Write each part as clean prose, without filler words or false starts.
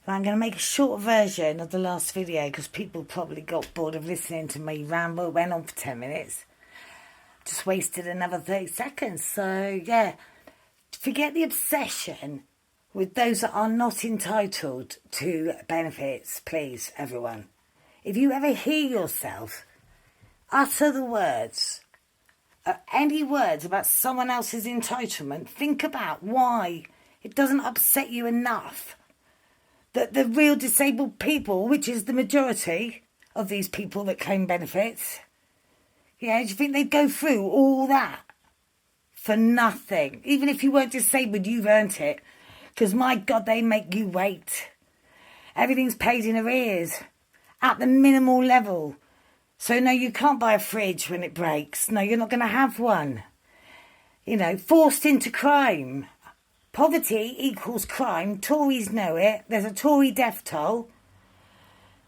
I'm going to make a short version of the last video because people probably got bored of listening to me ramble. It went on for 10 minutes. Just wasted another 30 seconds. So, yeah, forget the obsession with those that are not entitled to benefits, please, everyone. If you ever hear yourself utter the words, any words about someone else's entitlement, think about why it doesn't upset you enough that the real disabled people, which is the majority of these people that claim benefits, do you think they'd go through all that for nothing? Even if you weren't disabled, you've earned it. Because, my God, they make you wait. Everything's paid in arrears at the minimal level. So, no, you can't buy a fridge when it breaks. No, you're not going to have one. Forced into crime. Poverty equals crime. Tories know it. There's a Tory death toll.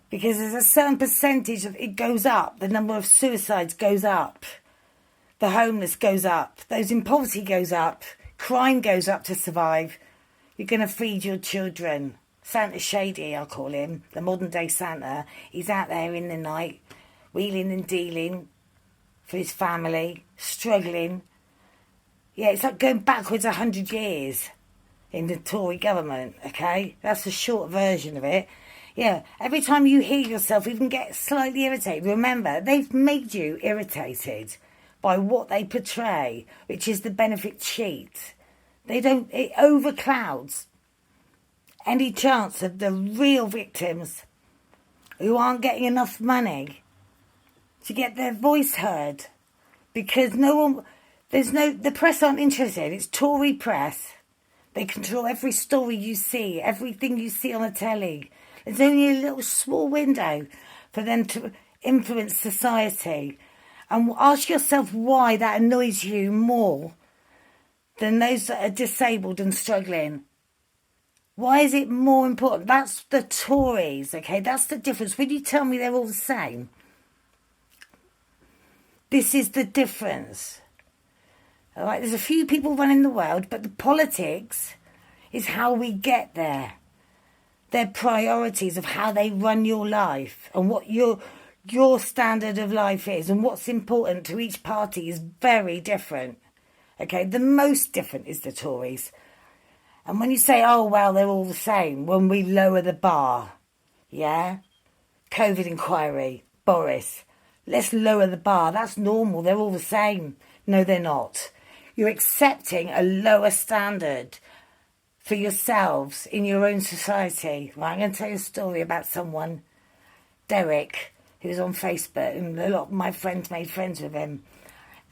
Because there's a certain percentage of it goes up. The number of suicides goes up. The homeless goes up. Those in poverty goes up. Crime goes up to survive. You're going to feed your children. Santa Shady, I'll call him. The modern day Santa. He's out there in the night, wheeling and dealing for his family, struggling. Yeah, it's like going backwards 100 years in the Tory government, okay? That's the short version of it. Yeah, every time you hear yourself even get slightly irritated, remember, they've made you irritated by what they portray, which is the benefit cheat. It overclouds any chance of the real victims who aren't getting enough money to get their voice heard. Because the press aren't interested. It's Tory press. They control every story you see, everything you see on the telly. There's only a little small window for them to influence society. And ask yourself why that annoys you more than those that are disabled and struggling. Why is it more important? That's the Tories, okay? That's the difference. When you tell me they're all the same, this is the difference. All right, there's a few people running the world, but the politics is how we get there. Their priorities of how they run your life and what your standard of life is and what's important to each party is very different. Okay, the most different is the Tories. And when you say, oh, well, they're all the same, when we lower the bar, yeah? COVID inquiry, Boris, let's lower the bar. That's normal. They're all the same. No, they're not. You're accepting a lower standard for yourselves in your own society. Right, I'm going to tell you a story about someone, Derek, who's on Facebook, and a lot of my friends made friends with him.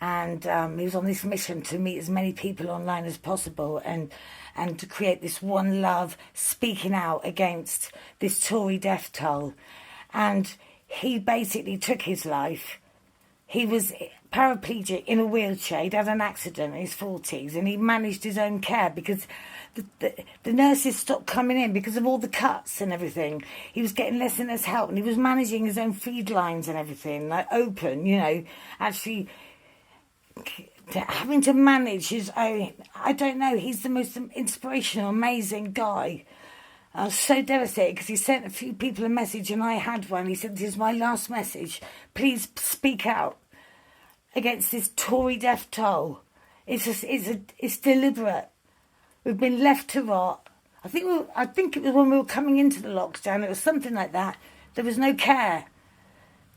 And he was on this mission to meet as many people online as possible and to create this one love, speaking out against this Tory death toll. And he basically took his life. He was paraplegic in a wheelchair. He'd had an accident in his 40s and he managed his own care because the nurses stopped coming in because of all the cuts and everything. He was getting less and less help and he was managing his own feed lines and everything, like open, actually having to manage his own. I don't know, he's the most inspirational, amazing guy. I was so devastated because he sent a few people a message and I had one. He said, this is my last message. Please speak out against this Tory death toll. It's deliberate. We've been left to rot. I think it was when we were coming into the lockdown. It was something like that. There was no care.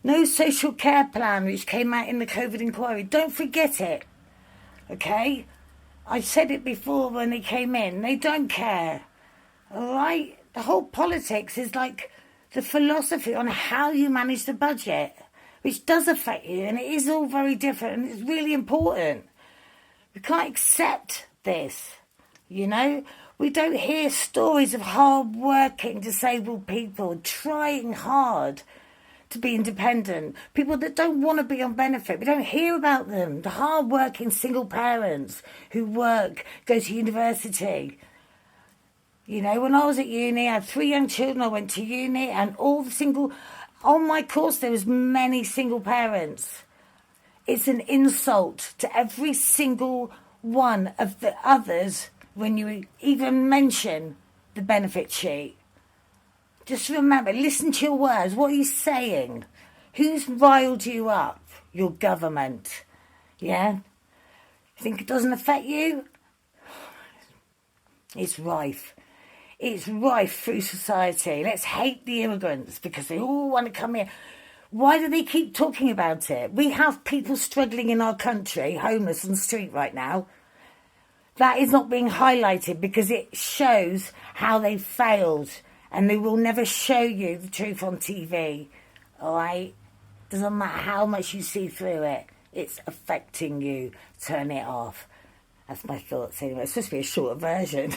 No social care plan which came out in the COVID inquiry. Don't forget it. Okay? I said it before when they came in. They don't care. All right? The whole politics is like the philosophy on how you manage the budget, which does affect you, and it is all very different, and it's really important. We can't accept this, We don't hear stories of hard-working disabled people trying hard to be independent, people that don't want to be on benefit. We don't hear about them. The hard-working single parents who work, go to university. When I was at uni, I had 3 young children. I went to uni and on my course there was many single parents. It's an insult to every single one of the others when you even mention the benefit sheet. Just remember, listen to your words. What are you saying? Who's riled you up? Your government. Yeah? You think it doesn't affect you? It's rife. It's rife through society. Let's hate the immigrants because they all want to come here. Why do they keep talking about it? We have people struggling in our country, homeless on the street right now. That is not being highlighted because it shows how they failed, and they will never show you the truth on TV. All right? Doesn't matter how much you see through it. It's affecting you. Turn it off. That's my thoughts anyway. It's supposed to be a shorter version.